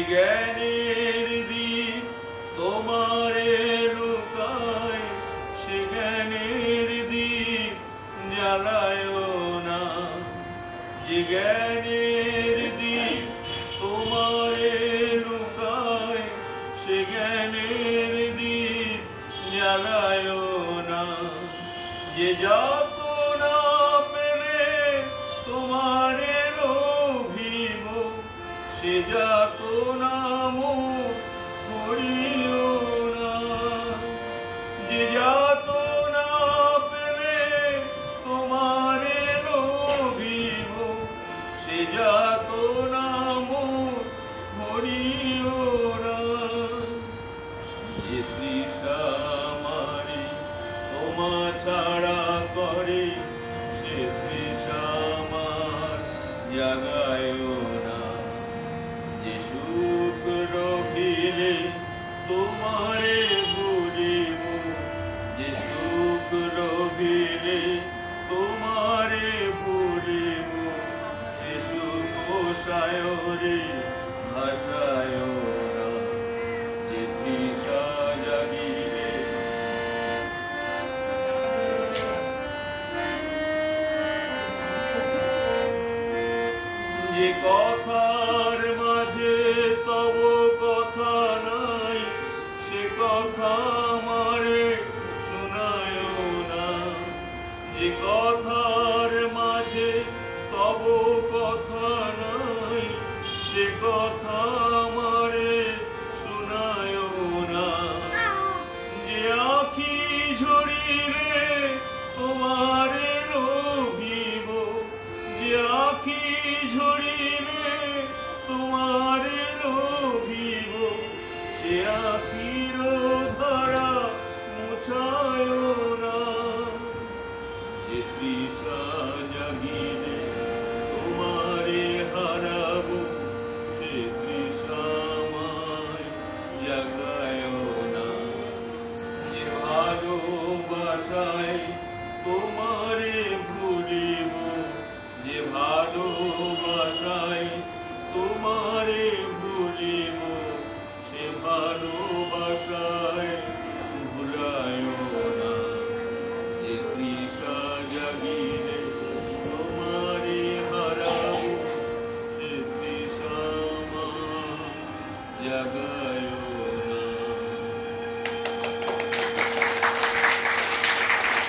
জ্ঞানের দীপ তোমারে লুকায়, সে জ্ঞানের দীপ জ্বালায় না। যে জ্ঞানের দীপ তোমারে লুকায়, সে জ্ঞানের দীপ জ্বালায় না। যে যাতনা পেলে তোমারে লোভিব, সে যাতনা মুখ করিও না। যে যাতনা পেলে তোমারে লোভিব, সে যাতনা মুখ করিও না। যে তৃষা মারি তোমা ছাড়া করে, সে তৃষা আমার জাগায়ও না। যে সুখ রখিলে তোমারে ভুলিব, যে সুখ রখিলে তোমারে ভুলিব, সে সুখ সায়রে ভাসায় না। যে তৃষা জাগিলে যে কথার মাঝে তব কথা নাই, সে কথা আমারে শোনায় না। যে কথার মাঝে তব কথা নাই, সে কথা আমারে শোনায় না। যে আখি ঝরিলে তোমারে লোভিব, যে আখি ঝরিলে তোমারে লোভিব, সে আখির ধারা মুছায় না। যে তৃষা জাগিলে তোমারে হারাব, সে তৃষা আমায় জাগায় না। যে ভালোবাসায় তোমারে